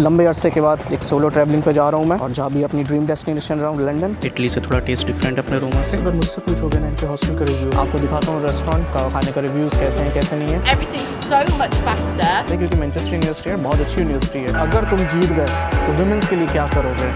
लंबे अरसे के बाद एक सोलो ट्रैवलिंग पे जा रहा हूँ मैं, और जहाँ भी अपनी ड्रीम डेस्टिनेशन रहा हूँ लंदन। इटली से थोड़ा टेस्ट डिफरेंट अपने रोमा से। अगर मुझसे पूछोगे ना इनके हॉस्टल का रिव्यू, आपको दिखाता हूँ रेस्टोरेंट का खाने का रिव्यूज़ कैसे हैं कैसे नहीं है। Everything's so much faster. क्योंकि मैनचेस्टर यूनिवर्सिटी है, बहुत अच्छी यूनिवर्सिटी है। अगर तुम जीत गए तो वुमेन्स के लिए क्या करोगे?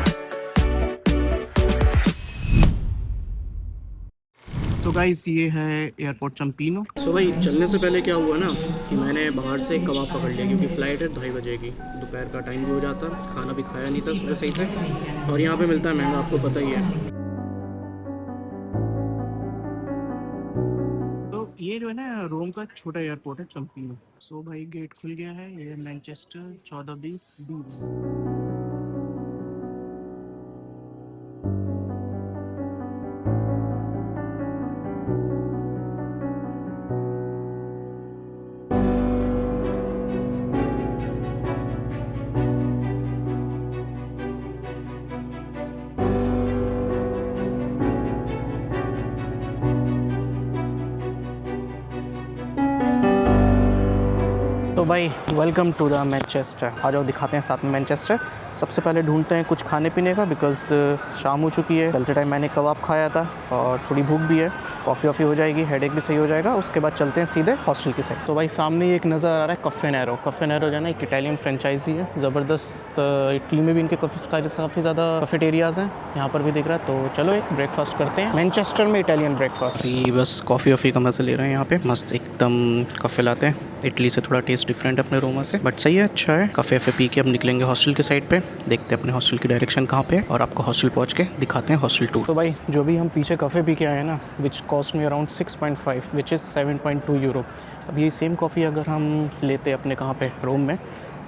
तो गाइस ये है एयरपोर्ट चम्पीनो। सो भाई चलने से पहले क्या हुआ ना कि मैंने बाहर से एक कबाब पकड़ लिया, क्योंकि फ़्लाइट है 2:30 बजे की, दोपहर का टाइम भी हो जाता, खाना भी खाया नहीं था सुबह सही से, और यहाँ पे मिलता है महंगा, आपको पता ही है। तो ये जो है ना रोम का छोटा एयरपोर्ट है चम्पीनो। सो भाई गेट खुल गया है, ये मैनचेस्टर 1420 बी। तो भाई वेलकम टू द मैनचेस्टर। आ जाओ दिखाते हैं साथ में मैनचेस्टर। सबसे पहले ढूंढते हैं कुछ खाने पीने का, बिकॉज शाम हो चुकी है। चलते टाइम मैंने कबाब खाया था और थोड़ी भूख भी है। कॉफ़ी वॉफ़ी हो जाएगी, हेडेक भी सही हो जाएगा। उसके बाद चलते हैं सीधे हॉस्टल की साइड। तो भाई सामने ही एक नज़र आ रहा है कैफ़े नैरो। कैफ़े नैरो जो है ना एक इटालियन फ्रेंचाइजी है, ज़बरदस्त। इटली में भी इनके काफ़ी ज़्यादा कैफेटेरियाज़ हैं, यहाँ पर भी दिख रहा है। तो चलो एक ब्रेकफास्ट करते हैं मैनचेस्टर में, इटालियन ब्रेकफास्ट। बस कॉफ़ी वॉफ़ी का मज़ा ले रहे हैं यहाँ पे, मस्त एकदम कफ़े लाते हैं। इटली से थोड़ा टेस्ट डिफरेंट अपने रोमा से, बट सही है, अच्छा है। काफ़े पी के अब निकलेंगे हॉस्टल के साइड पे। देखते हैं अपने हॉस्टल की डायरेक्शन कहाँ पे है, और आपको हॉस्टल पहुँच के दिखाते हैं हॉस्टल टूर। तो भाई जो भी हम पीछे काफ़े पी के आए हैं ना, विच कॉस्ट में अराउंड 6.5 विच इज़ 7.2 यूरो। अब ये सेम कॉफ़ी अगर हम लेते अपने कहाँ पे रोम में,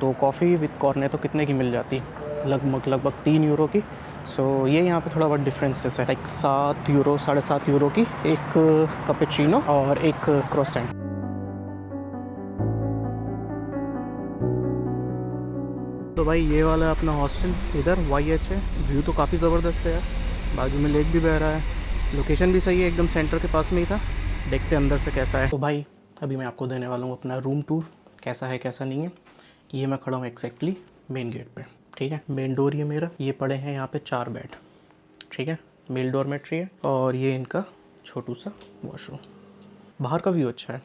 तो कॉफ़ी विद कॉर्नेटो कितने की मिल जाती? लगभग 3 यूरो की। सो ये यहाँ पे थोड़ा बहुत डिफरेंसेस है, लाइक 7 यूरो 7.5 यूरो की एक कैपेचिनो और एक क्रोसेंट। तो भाई ये वाला अपना हॉस्टल इधर YH है। व्यू तो काफ़ी ज़बरदस्त है यार, बाजू में लेक भी बह रहा है, लोकेशन भी सही है, एकदम सेंटर के पास में ही था। देखते हैं अंदर से कैसा है। तो भाई अभी मैं आपको देने वाला हूँ अपना रूम टूर, कैसा है कैसा नहीं है। ये मैं खड़ा हूँ एग्जैक्टली मेन गेट पे, ठीक है। मेन डोर ये मेरा, ये पड़े हैं यहाँ पे 4 बेड, ठीक है। मेल डॉर्मेट्री है, और ये इनका छोटू सा वॉशरूम। बाहर का व्यू अच्छा है,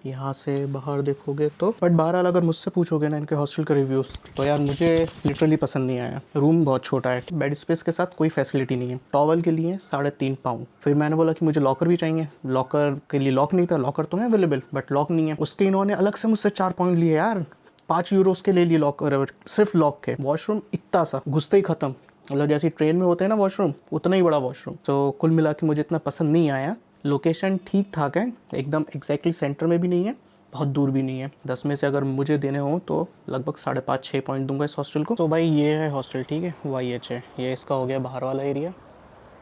यहाँ से बाहर देखोगे तो। बट बहरहाल अगर मुझसे पूछोगे ना इनके हॉस्टल का रिव्यूज़, तो यार मुझे लिटरली पसंद नहीं आया। रूम बहुत छोटा है, बेड स्पेस के साथ कोई फैसिलिटी नहीं है। टॉवल के लिए 3.5 पाउंड। फिर मैंने बोला कि मुझे लॉकर भी चाहिए, लॉकर के लिए लॉक नहीं था। लॉकर तो है अवेलेबल बट लॉक नहीं है। उसके इन्होंने अलग से मुझसे 4 पाउंड लिए यार, 5 यूरोज़ के ले लिए लॉकर, सिर्फ लॉक के। वॉशरूम इतना सा, घुसते ही ख़त्म, मतलब जैसे ट्रेन में होते हैं ना वॉशरूम, उतना ही बड़ा वॉशरूम। तो कुल मिला के मुझे इतना पसंद नहीं आया। लोकेशन ठीक ठाक है, एकदम एग्जैक्टली सेंटर में भी नहीं है, बहुत दूर भी नहीं है। 10 में से अगर मुझे देने हो तो लगभग 5.5-6 पॉइंट दूंगा इस हॉस्टल को। तो भाई ये है हॉस्टल, ठीक है, YH है। ये इसका हो गया बाहर वाला एरिया,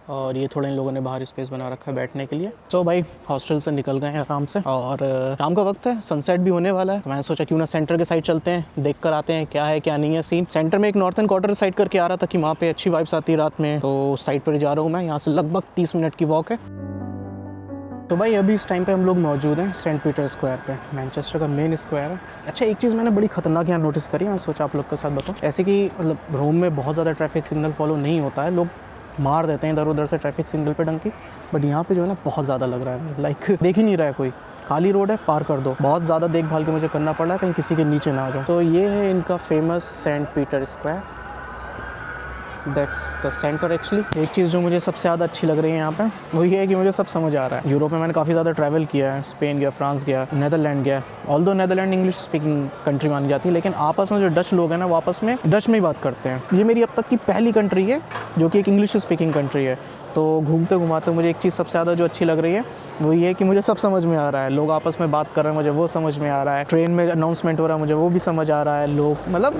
और ये थोड़ा इन लोगों ने बाहर स्पेस बना रखा है बैठने के लिए। तो भाई हॉस्टल से निकल गए हैं आराम से, और शाम का वक्त है, सनसेट भी होने वाला है। तो मैंने सोचा क्यों ना सेंटर के साइड चलते हैं, देख कर आते हैं क्या है क्या नहीं है सीन। सेंटर में एक नॉर्थन क्वार्टर साइड करके आ रहा था कि वहाँ पे अच्छी वाइब्स आती है रात में, तो उस साइड पर जा रहा हूँ मैं। यहाँ से लगभग 30 मिनट की वॉक है। तो भाई अभी इस टाइम पे हम लोग मौजूद हैं सेंट पीटर स्क्वायर पे, मैनचेस्टर का मेन स्क्वायर है। अच्छा एक चीज़ मैंने बड़ी खतरनाक यहाँ नोटिस करी, मैं सोचा आप लोग के साथ बताऊँ। ऐसे कि मतलब रोम में बहुत ज़्यादा ट्रैफिक सिग्नल फॉलो नहीं होता है, लोग मार देते हैं इधर उधर से ट्रैफिक सिग्नल पे डंकी। बट यहाँ पे जो है ना बहुत ज़्यादा लग रहा है, लाइक देख ही नहीं रहा है कोई, खाली रोड है, पार कर दो। बहुत ज़्यादा देखभाल के मुझे करना पड़ रहा है कहीं किसी के नीचे ना आ जाओ। तो ये है इनका famous Saint Peter Square, that's the centre actually. एक चीज़ जो मुझे सबसे ज़्यादा अच्छी लग रही है यहाँ पे, वो ये है कि मुझे सब समझ आ रहा है। यूरोप में मैंने काफ़ी ज़्यादा ट्रैवल किया है, स्पेन गया, फ्रांस गया, नेदरलैंड गया। Although Netherland English speaking country मानी जाती है, लेकिन आपस में जो डच लोग हैं ना, वो आपस में डच में ही बात करते हैं। ये मेरी अब तक की पहली कंट्री है जो कि एक इंग्लिश स्पीकिंग कंट्री है। तो घूमते घुमाते मुझे एक चीज़ सबसे ज़्यादा जो अच्छी लग रही है वो ये है कि मुझे सब समझ में आ रहा है। लोग आपस में बात कर रहे हैं, मुझे वो समझ में आ रहा है। ट्रेन में अनाउंसमेंट हो रहा है, मुझे वो भी समझ आ रहा है। लोग मतलब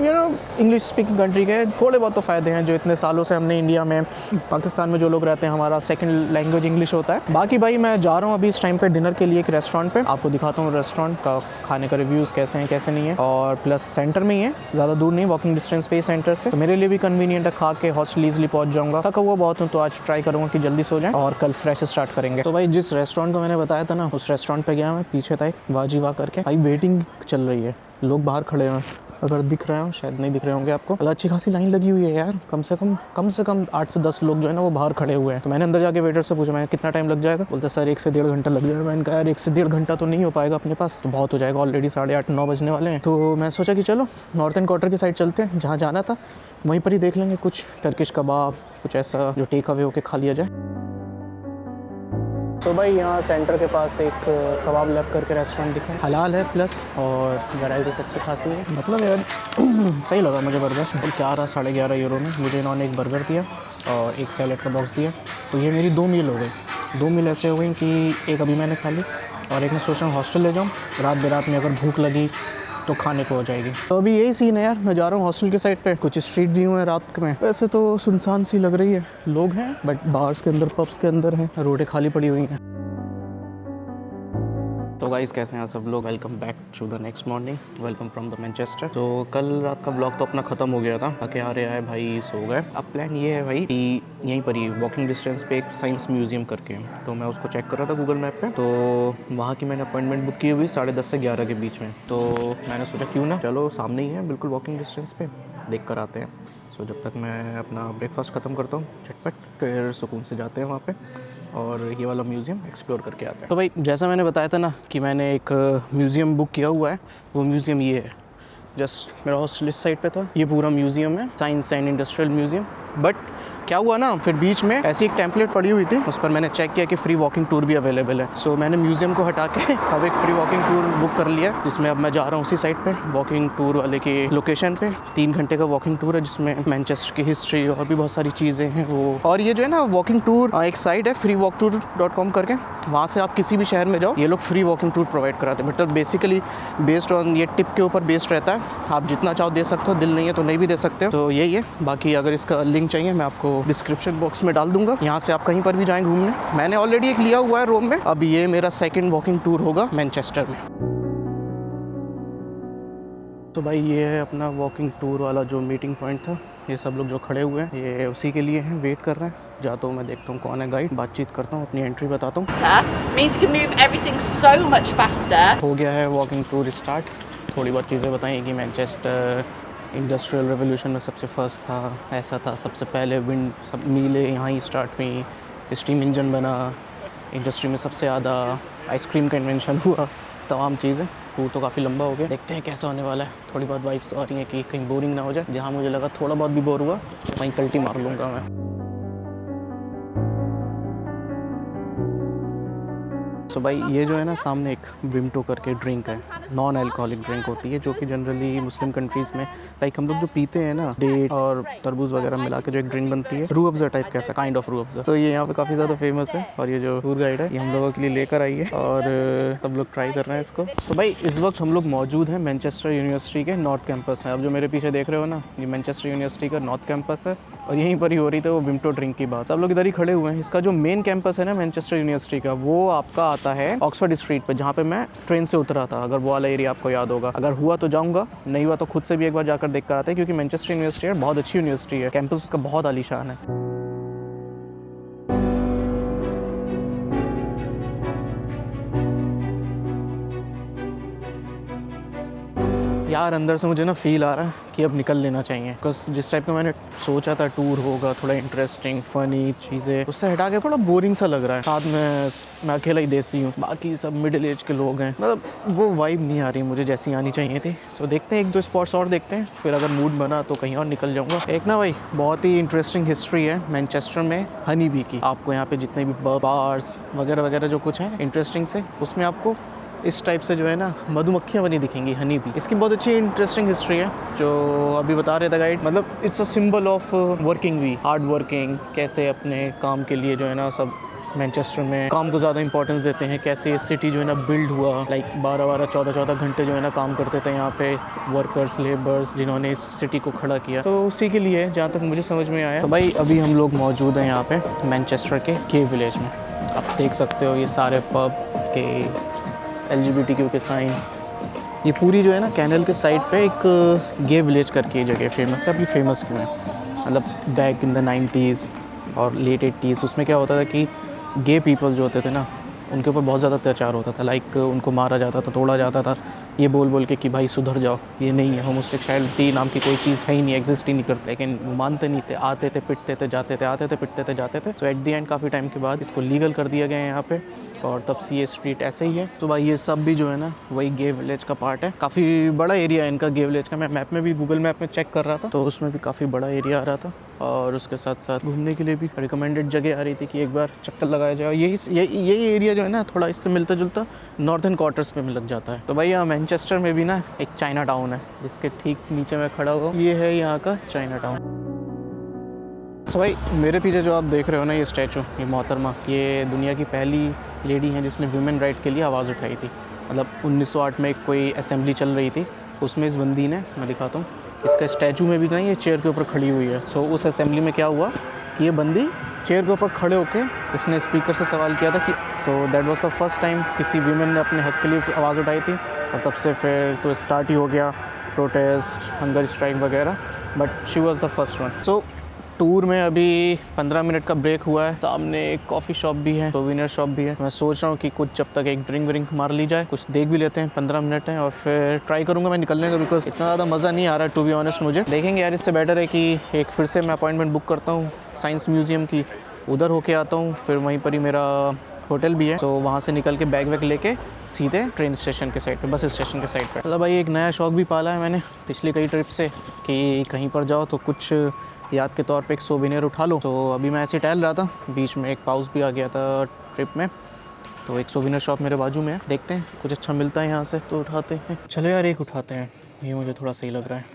इंग्लिश स्पीकिंग कंट्री के थोड़े बहुत तो फ़ायदे हैं, जो इतने सालों से हमने इंडिया में, पाकिस्तान में जो लोग रहते हैं, हमारा सेकंड लैंग्वेज इंग्लिश होता है। बाकी भाई मैं जा रहा हूँ अभी इस टाइम पे डिनर के लिए एक रेस्टोरेंट पे। आपको दिखाता हूँ रेस्टोरेंट का खाने का रिव्यूज़ कैसे हैं कैसे नहीं है, और प्लस सेंटर में ही है, ज़्यादा दूर नहीं, वॉकिंग डिस्टेंस पे ही सेंटर से। तो मेरे लिए भी कन्वीनियंट है, खा के हॉस्टल ईजिली पहुँच जाऊँगा। थका हुआ बहुत हूँ, तो आज ट्राई करूँगा कि जल्दी सो जाए और कल फ्रेश स्टार्ट करेंगे। तो भाई जिस रेस्टोरेंट को मैंने बताया था ना, उस रेस्टोरेंट पे गया मैं, पीछे था एक वाजी वाह करके। भाई वेटिंग चल रही है, लोग बाहर खड़े हैं, अगर दिख रहे हो, शायद नहीं दिख रहे होंगे आपको। मतलब अच्छी खासी लाइन लगी हुई है यार, कम से कम 8 से 10 लोग जो है ना वो बाहर खड़े हुए हैं। तो मैंने अंदर जाके वेटर से पूछा, मैं कितना टाइम लग जाएगा? बोलते सर 1 से 1.5 घंटा लग जाएगा। मैंने कहा यार 1 से 1.5 घंटा तो नहीं हो पाएगा अपने पास, तो बहुत हो जाएगा, ऑलरेडी 8:30-9 बजने वाले हैं। तो मैं सोचा कि चलो नॉर्थन क्वार्टर की साइड चलते हैं, जहाँ जाना था वहीं पर ही देख लेंगे कुछ टर्किश कबाब, कुछ ऐसा जो टेक अवे होके खा लिया जाए। तो भाई यहाँ सेंटर के पास एक कबाब लैब करके रेस्टोरेंट दिखा है, हलाल है प्लस, और वैरायटी अच्छी खासी है। मतलब यार सही लगा मुझे बर्गर। तो 11-11.5 यूरो में मुझे इन्होंने एक बर्गर दिया और एक सैलेड का बॉक्स दिया। तो ये मेरी 2 मील हो गई। 2 मील ऐसे हो गई कि एक अभी मैंने खा ली और एक मैं सोच रहा हूँ हॉस्टल ले जाऊँ, रात बेरात में अगर भूख लगी तो खाने को हो जाएगी। तो अभी यही सीन है यार, मैं जा रहा हूँ हॉस्टल के साइड पे। कुछ स्ट्रीट व्यू है रात में, वैसे तो सुनसान सी लग रही है, लोग हैं बट बार्स के अंदर, पब्स के अंदर हैं, रोडें खाली पड़ी हुई हैं। तो गाइस कैसे हैं सब लोग, welcome back to the next morning, welcome from the Manchester. तो कल रात का ब्लॉग तो अपना ख़त्म हो गया था, आके आ रहे आए भाई सो गए। अब प्लान ये है भाई कि यहीं पर ही वॉकिंग डिस्टेंस पे एक साइंस म्यूजियम करके, तो मैं उसको चेक कर रहा था गूगल मैप पे। तो वहाँ की मैंने अपॉइंटमेंट बुक की हुई 10:30 से 11 के बीच में। तो मैंने सोचा क्यों ना, चलो सामने ही है बिल्कुल वॉकिंग डिस्टेंस पे, देख कर आते हैं। सो जब तक मैं अपना ब्रेकफास्ट ख़त्म करता हूँ झटपट, फिर सुकून से जाते हैं वहाँ पे और ये वाला म्यूज़ियम एक्सप्लोर करके आते हैं। तो भाई जैसा मैंने बताया था ना कि मैंने एक म्यूज़ियम बुक किया हुआ है, वो म्यूज़ियम ये है, जस्ट मेरा हॉस्टल इस साइड पे था। ये पूरा म्यूज़ियम है, science and industrial museum. But क्या हुआ ना, फिर बीच में ऐसी एक टेम्पलेट पड़ी हुई थी, उस पर मैंने चेक किया कि फ्री वॉकिंग टूर भी अवेलेबल है। सो मैंने म्यूज़ियम को हटा के अब एक फ्री वॉकिंग टूर बुक कर लिया, जिसमें अब मैं जा रहा हूँ उसी साइड पे वॉकिंग टूर वाले की लोकेशन पे। 3 घंटे का वॉकिंग टूर है, जिसमें मैनचेस्टर की हिस्ट्री और भी बहुत सारी चीज़ें हैं वो। और ये जो है ना वॉकिंग टूर, एक साइट है freewalktour.com करके, वहाँ से आप किसी भी शहर में जाओ, ये लोग फ्री वॉकिंग टूर प्रोवाइड कराते हैं। मतलब बेसिकली बेस्ड ऑन ये टिप के ऊपर बेस्ड रहता है, आप जितना चाहो दे सकते हो, दिल नहीं है तो नहीं भी दे सकते हो। तो यही है, बाकी अगर इसका लिंक चाहिए मैं आपको डिस्क्रिप्शन बॉक्स में डाल दूंगा, यहाँ से आप कहीं पर भी जाएं घूमने। मैंने ऑलरेडी एक लिया हुआ है रोम में, अब ये मेरा 2nd वॉकिंग टूर होगा मैनचेस्टर में। तो भाई ये है अपना वॉकिंग टूर वाला जो मीटिंग पॉइंट था। ये सब लोग जो खड़े हुए हैं ये उसी के लिए हैं, वेट कर रहे हैं। जाता हूँ मैं, देखता हूँ कौन है गाइड, बातचीत करता हूँ, अपनी एंट्री बताता हूँ। means you can move everything so much faster. हो गया है वॉकिंग टूर स्टार्ट। थोड़ी बहुत चीज़ें बताई कि मैनचेस्टर इंडस्ट्रियल रेवोल्यूशन में सबसे फर्स्ट था, ऐसा था, सबसे पहले विंड सब मीलें यहाँ ही स्टार्ट हुई, स्टीम इंजन बना, इंडस्ट्री में सबसे ज़्यादा आइसक्रीम का इन्वेंशन हुआ, तमाम चीज़ें। टूर तो काफ़ी लंबा हो गया, देखते हैं कैसा होने वाला है। थोड़ी बहुत वाइब्स तो आ रही हैं कि कहीं बोरिंग ना हो जाए। जहाँ मुझे लगा थोड़ा बहुत भी बोर हुआ वहीं कल्टी मार लूँगा मैं। सो भाई ये जो है ना सामने एक विमटो करके ड्रिंक है, नॉन अल्कोहलिक ड्रिंक होती है, जो कि जनरली मुस्लिम कंट्रीज़ में लाइक हम लोग जो पीते हैं ना, डेट और तरबूज वगैरह मिला के जो एक ड्रिंक बनती है, रूह अफ़ज़ा टाइप कैसा, काइंड ऑफ रूह अफ़ज़ा। तो ये यहाँ पे काफ़ी ज़्यादा फेमस है और ये जो टूर गाइड है ये हम लोगों के लिए लेकर आई है और सब लोग ट्राई कर रहे हैं इसको। तो भाई इस वक्त हम लोग मौजूद हैं मैनचेस्टर यूनिवर्सिटी के नॉर्थ कैंपस में। अब जो मेरे पीछे देख रहे हो ना, ये मैनचेस्टर यूनिवर्सिटी का नॉर्थ कैंपस है और यहीं पर ही हो रही थी वो विमटो ड्रिंक की बात। सब लोग इधर ही खड़े हुए हैं। इसका जो मेन कैंपस है ना मैनचेस्टर यूनिवर्सिटी का, वो आपका आता है ऑक्सफोर्ड स्ट्रीट पे, जहाँ पे मैं ट्रेन से उतरा था, अगर वो वाला एरिया आपको याद होगा। अगर हुआ तो जाऊँगा, नहीं हुआ तो खुद से भी एक बार जाकर देख कर आते हैं, क्योंकि मैनचेस्टर यूनिवर्सिटी बहुत अच्छी यूनिवर्सिटी है, कैंपस उसका बहुत आलीशान है। यार अंदर से मुझे ना फील आ रहा है कि अब निकल लेना चाहिए, बिकॉज जिस टाइप का मैंने सोचा था टूर होगा, थोड़ा इंटरेस्टिंग फनी चीज़ें, उससे हटा के थोड़ा बोरिंग सा लग रहा है। साथ में मैं अकेला ही देसी हूँ, बाकी सब मिडिल एज के लोग हैं, मतलब वो वाइब नहीं आ रही मुझे जैसी आनी चाहिए थी। सो देखते हैं 1-2 स्पॉट्स और देखते हैं, फिर अगर मूड बना तो कहीं और निकल जाऊँगा। एक ना भाई बहुत ही इंटरेस्टिंग हिस्ट्री है मैनचेस्टर में हनी बी की। आपको यहाँ पे जितने भी बार्स वगैरह वगैरह जो कुछ है इंटरेस्टिंग से, उसमें आपको इस टाइप से जो है ना मधुमक्खियाँ बनी दिखेंगी, हनी बी। इसकी बहुत अच्छी इंटरेस्टिंग हिस्ट्री है जो अभी बता रहे थे गाइड। मतलब it's a symbol of working we, hard working, कैसे अपने काम के लिए जो है ना सब मैनचेस्टर में काम को ज़्यादा इंपॉर्टेंस देते हैं, कैसे सिटी जो है ना बिल्ड हुआ, लाइक 12-12, 14-14 घंटे जो है ना काम करते थे यहाँ पे वर्कर्स, लेबर्स, जिन्होंने इस सिटी को खड़ा किया। तो उसी के लिए जहाँ तक मुझे समझ में आया। तो भाई अभी हम लोग मौजूद हैं यहाँ पे मैनचेस्टर के के विलेज में। आप देख सकते हो ये सारे पब के LGBTQ के साइन। ये पूरी जो है ना कैनल के साइड पे एक गे विलेज करके जगह फेमस है। अभी फेमस क्यों है, मतलब बैक इन द 90s और लेट 80s उसमें क्या होता था कि गे पीपल जो होते थे ना उनके ऊपर बहुत ज़्यादा अत्याचार होता था, लाइक उनको मारा जाता था, तोड़ा जाता था, ये बोल बोल के कि भाई सुधर जाओ, ये नहीं है, होमोसेक्सुअलिटी नाम की कोई चीज़ है ही नहीं, एग्जिस्ट ही नहीं करती। लेकिन वो मानते नहीं थे, आते थे, पिटते थे, जाते थे, आते थे, पिटते थे, जाते थे। तो एट दी एंड काफ़ी टाइम के बाद इसको लीगल कर दिया गया है यहाँ पे, और तब से ये स्ट्रीट ऐसे ही है। तो भाई ये सब भी जो है ना वही गे विलेज का पार्ट है। काफ़ी बड़ा एरिया है इनका गे विलेज का। मैं मैप में भी, गूगल मैप में चेक कर रहा था तो उसमें भी काफ़ी बड़ा एरिया आ रहा था, और उसके साथ साथ घूमने के लिए भी रिकमेंडेड जगह आ रही थी कि एक बार चक्कर लगाया जाए। यही एरिया जो है ना थोड़ा इससे मिलता जुलता नॉर्थन क्वार्टर्स में लग जाता है। तो भाई यहाँ मैनचेस्टर में भी ना एक चाइना टाउन है, जिसके ठीक नीचे मैं खड़ा हुआ, ये है यहाँ का चाइना टाउन। तो भाई मेरे पीछे जो आप देख रहे हो ना ये स्टैचू, ये मोहतरमा, ये दुनिया की पहली लेडी हैं जिसने वुमेन राइट के लिए आवाज़ उठाई थी। मतलब 1908 में कोई असेंबली चल रही थी, उसमें इस बंदी ने, मैं दिखाता हूँ, इसका स्टैचू में भी ना ये चेयर के ऊपर खड़ी हुई है। सो उस असेंबली में क्या हुआ कि ये बंदी चेयर के ऊपर खड़े होकर इसने स्पीकर से सवाल किया था कि so that was the first time किसी वीमेन ने अपने हक के लिए आवाज़ उठाई थी। और तब से फिर तो स्टार्ट ही हो गया प्रोटेस्ट, हंगर स्ट्राइक वगैरह, but she was the first one. So tour में अभी 15 मिनट का ब्रेक हुआ है। सामने एक कॉफ़ी शॉप भी है, सोविनियर शॉप भी है। मैं सोच रहा हूँ कि कुछ जब तक एक ड्रिंक मार ली जाए, कुछ देख भी लेते हैं। 15 मिनट है और फिर ट्राई करूँगा मैं निकलने का, बिकॉज इतना ज़्यादा मज़ा नहीं आ रहा टू बी ऑनेस्ट मुझे। देखेंगे यार, इससे बेटर है कि एक फिर से मैं अपॉइंटमेंट बुक करता हूँ साइंस म्यूज़ियम की, उधर होके आता हूँ, फिर वहीं पर ही मेरा होटल भी है। तो वहाँ से निकल के बैग वैग लेके सीधे ट्रेन स्टेशन के साइड पे, बस स्टेशन के साइड पे। मतलब भाई एक नया शौक भी पाला है मैंने पिछली कई ट्रिप से कि कहीं पर जाओ तो कुछ याद के तौर पे एक सोविनियर उठा लो। तो अभी मैं ऐसे टहल रहा था, बीच में एक पाउस भी आ गया था ट्रिप में, तो एक सोविनियर शॉप मेरे बाजू में है, देखते हैं कुछ अच्छा मिलता है यहाँ से तो उठाते हैं। चलो यार एक उठाते हैं, ये मुझे थोड़ा सही लग रहा है,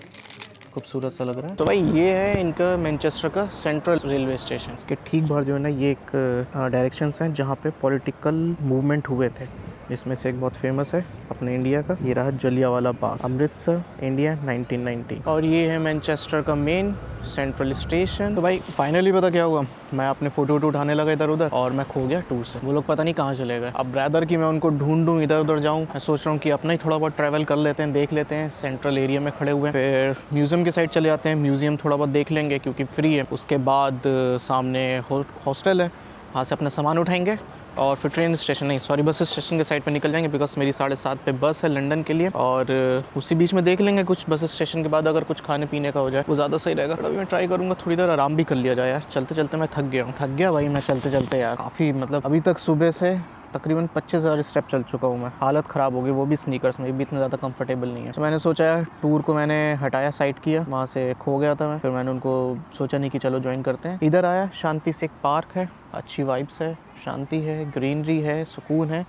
खूबसूरत सा लग रहा है। तो भाई ये है इनका मैनचेस्टर का सेंट्रल रेलवे स्टेशन। इसके ठीक बाहर जो है ना ये एक डायरेक्शंस हैं जहाँ पे पॉलिटिकल मूवमेंट हुए थे, इसमें से एक बहुत फेमस है अपने इंडिया का, ये रहा जलियांवाला बाग, अमृतसर, इंडिया, 1990। और ये है मैनचेस्टर का मेन सेंट्रल स्टेशन। तो भाई फाइनली पता क्या हुआ, मैं अपने फ़ोटो उठाने लगा इधर उधर और मैं खो गया टूर से। वो लोग पता नहीं कहाँ चले गए। अब रैदर कि मैं उनको ढूंढूं, इधर उधर जाऊँ, मैं सोच रहा हूँ कि अपना ही थोड़ा बहुत ट्रैवल कर लेते हैं, देख लेते हैं। सेंट्रल एरिया में खड़े हुए हैं, फिर म्यूज़ियम की साइड चले जाते हैं, म्यूज़ियम थोड़ा बहुत देख लेंगे क्योंकि फ्री है। उसके बाद सामने हॉस्टल है, वहाँ से अपना सामान उठाएंगे और फिर ट्रेन स्टेशन नहीं सॉरी बस स्टेशन के साइड पे निकल जाएंगे, बिकॉज मेरी 7:30 पे बस है लंदन के लिए। और उसी बीच में देख लेंगे कुछ बस स्टेशन के बाद अगर कुछ खाने पीने का हो जाए वो ज़्यादा सही रहेगा। अभी मैं ट्राई करूँगा थोड़ी देर आराम भी कर लिया जाए यार, चलते चलते मैं थक गया भाई, मैं चलते चलते यार काफ़ी, मतलब अभी तक सुबह से तकरीबन 25,000 स्टेप चल चुका हूँ मैं। हालत ख़राब हो गई, वो भी स्नीकर्स में, भी इतना ज़्यादा कंफर्टेबल नहीं है। तो मैंने सोचा यार टूर को मैंने हटाया, साइड किया, वहाँ से खो गया था मैं। फिर मैंने उनको सोचा नहीं कि चलो ज्वाइन करते हैं। इधर आया, शांति से एक पार्क है, अच्छी वाइब्स है, शांति है, ग्रीनरी है, सुकून है।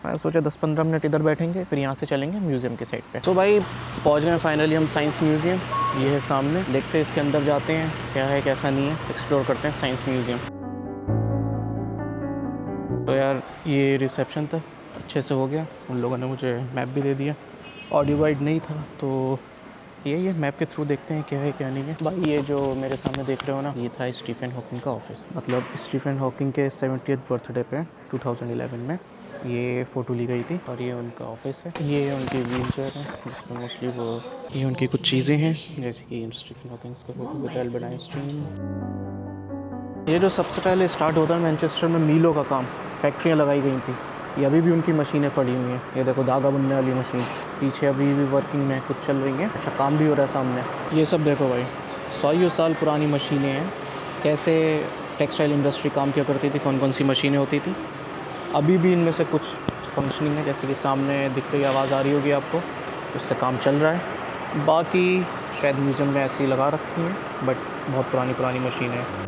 मैंने सोचा 10-15 मिनट इधर बैठेंगे, फिर यहाँ से चलेंगे म्यूज़ियम के साइड पे। तो भाई पहुँच गए फाइनली हम साइंस म्यूज़ियम, ये है सामने, देखते हैं इसके अंदर जाते हैं क्या है कैसा नहीं है, एक्सप्लोर करते हैं साइंस म्यूज़ियम। तो यार ये रिसेप्शन था, अच्छे से हो गया, उन लोगों ने मुझे मैप भी दे दिया, ऑडियो गाइड नहीं था तो यही है, मैप के थ्रू देखते हैं क्या है क्या नहीं है। भाई ये जो मेरे सामने देख रहे हो ना, ये था स्टीफन हॉकिंग का ऑफिस। मतलब स्टीफन हॉकिंग के 70th बर्थडे पे 2011 में ये फ़ोटो ली गई थी और ये उनका ऑफिस है। ये उनकी व्हील चेयर है जिसमें मोस्टली वो, ये उनकी कुछ चीज़ें हैं जैसे कि स्टीफन हॉकिंग का फोटो विद एल्बर्ट आइंस्टीन। ये जो सबसे पहले स्टार्ट होता है मैनचेस्टर में मीलों का काम, फैक्ट्रियाँ लगाई गई थी, ये अभी भी उनकी मशीनें पड़ी हुई हैं। ये देखो धागा बुनने वाली मशीन पीछे अभी भी वर्किंग में, कुछ चल रही हैं, अच्छा काम भी हो रहा है सामने। ये सब देखो भाई 100 साल पुरानी मशीनें हैं, कैसे टेक्सटाइल इंडस्ट्री काम किया करती थी, कौन कौन सी मशीनें होती थी। अभी भी इनमें से कुछ फंक्शनिंग है, जैसे कि सामने दिख रही आवाज़ आ रही होगी आपको, उससे काम चल रहा है। बाकी शायद म्यूज़ियम में ऐसे ही लगा रखी हैं, बट बहुत पुरानी मशीनें हैं।